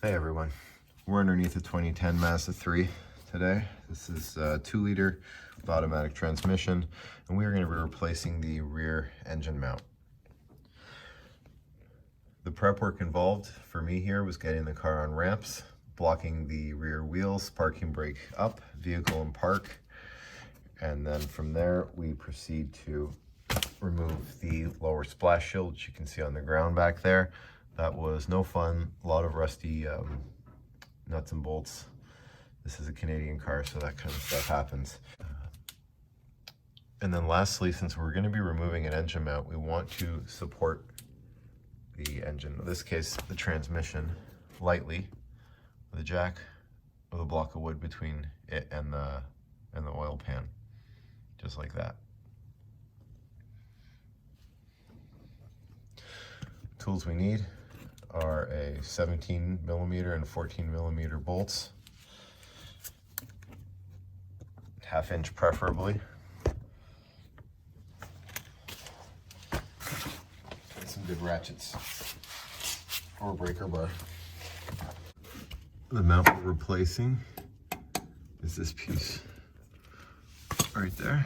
Hey everyone, we're underneath a 2010 Mazda 3 today. This is a 2-liter with automatic transmission, and we are going to be replacing the rear engine mount. The prep work involved for me here was getting the car on ramps, blocking the rear wheels, parking brake up, vehicle in park, and then from there we proceed to remove the lower splash shield, which you can see on the ground back there. That was no fun, a lot of rusty nuts and bolts. This is a Canadian car, so that kind of stuff happens. And then lastly, since we're going to be removing an engine mount, we want to support the engine, in this case the transmission, lightly with a jack with a block of wood between it and the oil pan, just like that. Tools we need are a 17mm and 14mm bolts, 1/2 inch preferably, and some good ratchets or a breaker bar. The mount we're replacing is this piece right there,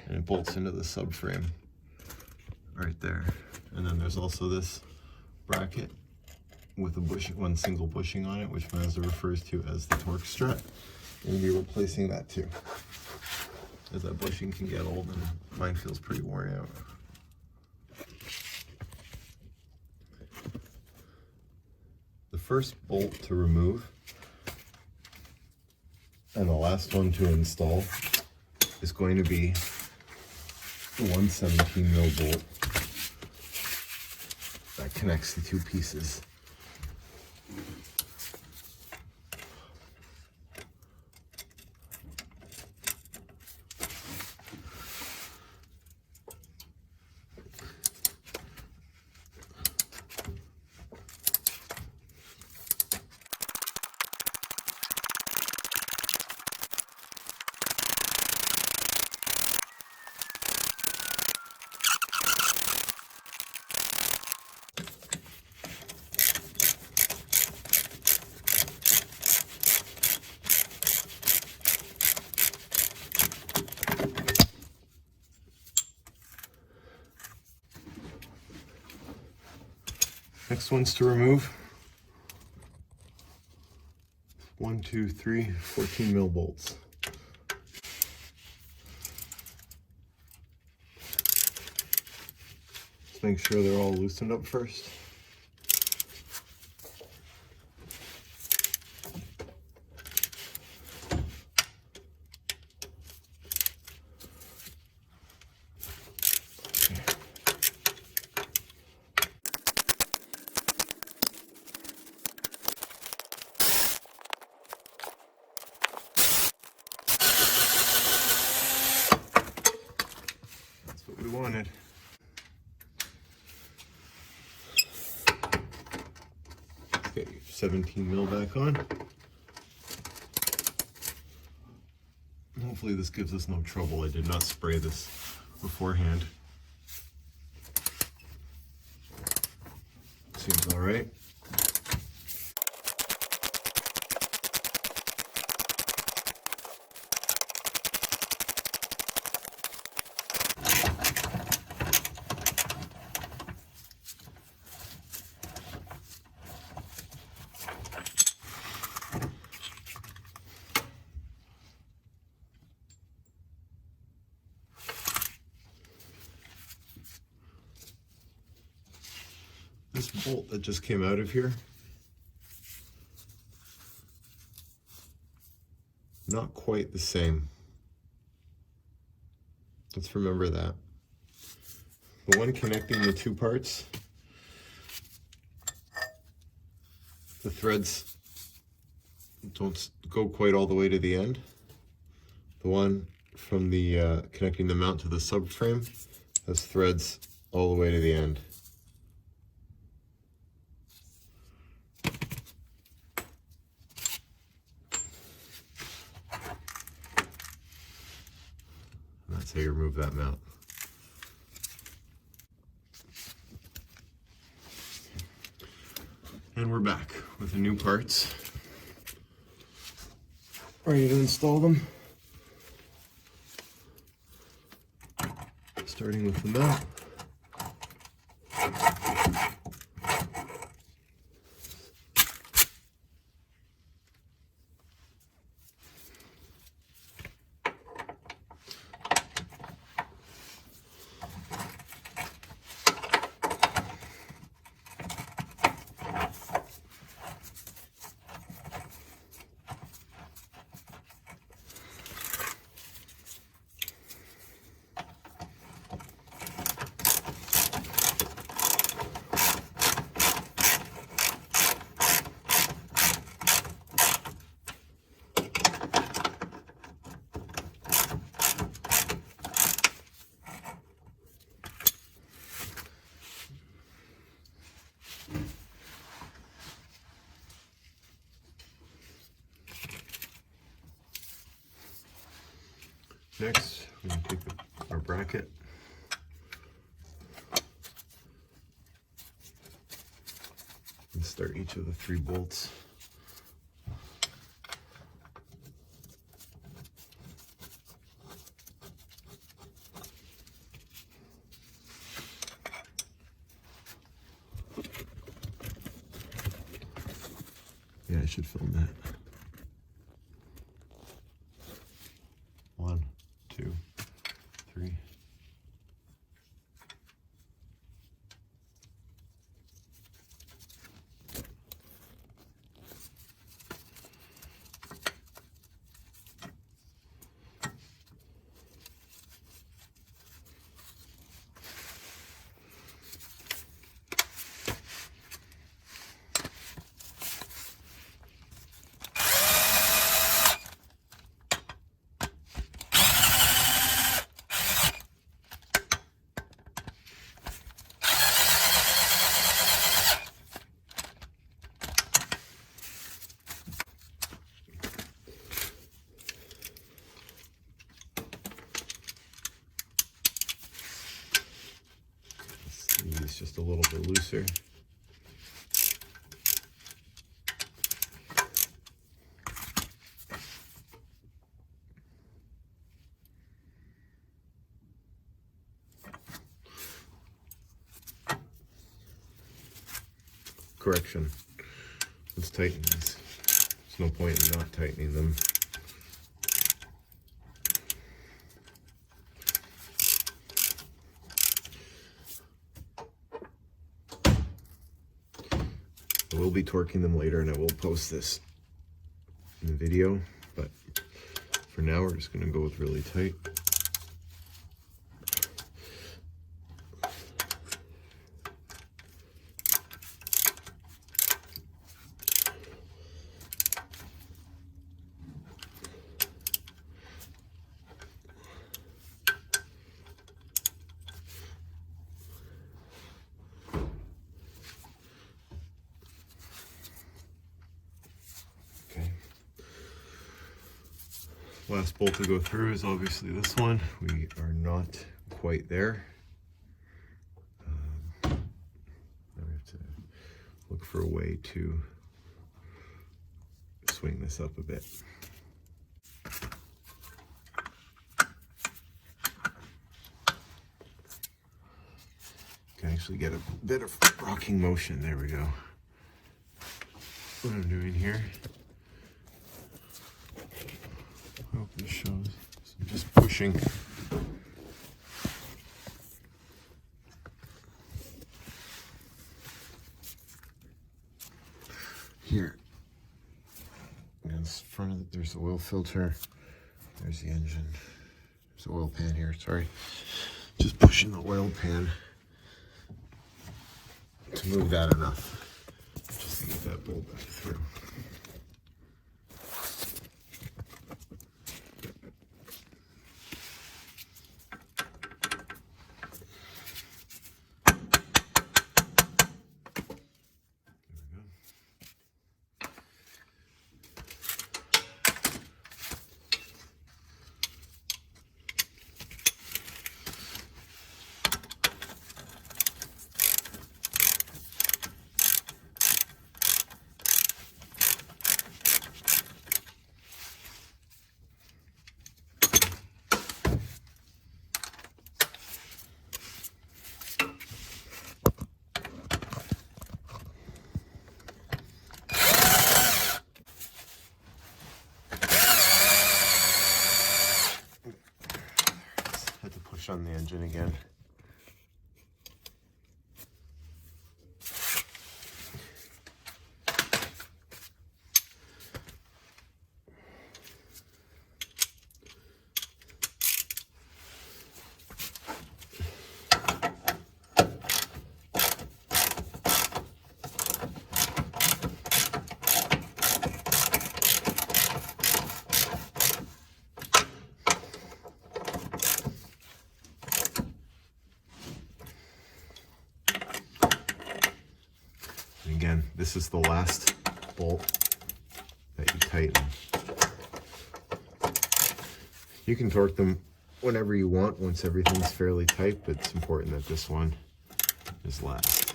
and it bolts into the subframe right there. And then there's also this bracket with a bushing, one single bushing on it, which Mazda refers to as the torque strut. And we'll be replacing that too, as that bushing can get old and mine feels pretty worn out. The first bolt to remove and the last one to install is going to be the 117mm bolt that connects the two pieces. Next one's to remove 1, 2, 3, 14mm bolts. Let's make sure they're all loosened up first. What we wanted. Okay, 17mm back on. Hopefully this gives us no trouble. I did not spray this beforehand. Seems all right. This bolt that just came out of here, not quite the same. Let's remember that. The one connecting the two parts, the threads don't go quite all the way to the end. The one from the connecting the mount to the subframe has threads all the way to the end. That's how you remove that mount. And we're back with the new parts. Ready to install them. Starting with the metal. Next, we're going to take our bracket and start each of the 3 bolts. Yeah, I should film that. 1, 2, 3. It's just a little bit looser. Correction. Let's tighten these. There's no point in not tightening them. I will be torquing them later, and I will post this in the video, but for now we're just going to go with really tight. Last bolt to go through is obviously this one. We are not quite there. Now we have to look for a way to swing this up a bit. Can actually get a bit of rocking motion. There we go. What I'm doing here. I hope this shows. So I'm just pushing. Here. In front of there's the oil filter. There's the engine. There's the oil pan here, sorry. Just pushing the oil pan to move that enough. Just to get that bolt back through. engine again. Again, this is the last bolt that you tighten. You can torque them whenever you want once everything's fairly tight, but it's important that this one is last.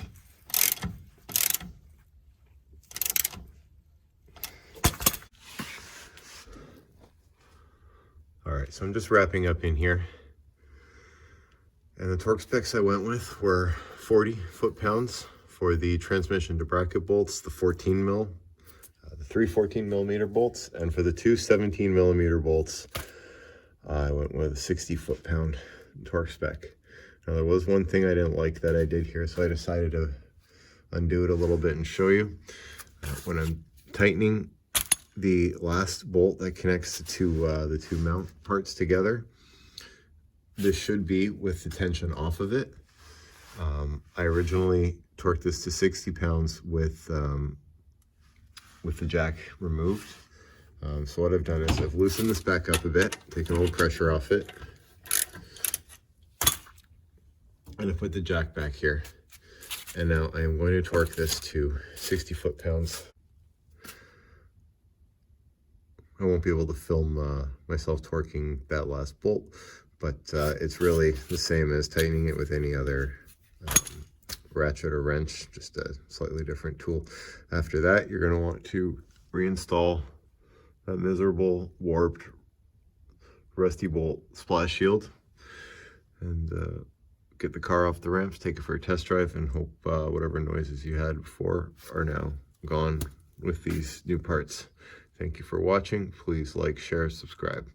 All right, so I'm just wrapping up in here. And the torque specs I went with were 40 foot-pounds for the transmission to bracket bolts, the 14 mil, the 3 14 millimeter bolts, and for the 2 17 millimeter bolts, I went with a 60 foot-pound torque spec. Now there was one thing I didn't like that I did here, so I decided to undo it a little bit and show you. When I'm tightening the last bolt that connects the two mount parts together, this should be with the tension off of it. I originally torqued this to 60 pounds with the jack removed. So what I've done is I've loosened this back up a bit, taken a little pressure off it, and I put the jack back here. And now I am going to torque this to 60 foot-pounds. I won't be able to film myself torquing that last bolt, but it's really the same as tightening it with any other ratchet or wrench, just a slightly different tool. After that, you're going to want to reinstall that miserable, warped, rusty bolt splash shield and get the car off the ramps, take it for a test drive, and hope whatever noises you had before are now gone with these new parts. Thank you for watching. Please like, share, subscribe.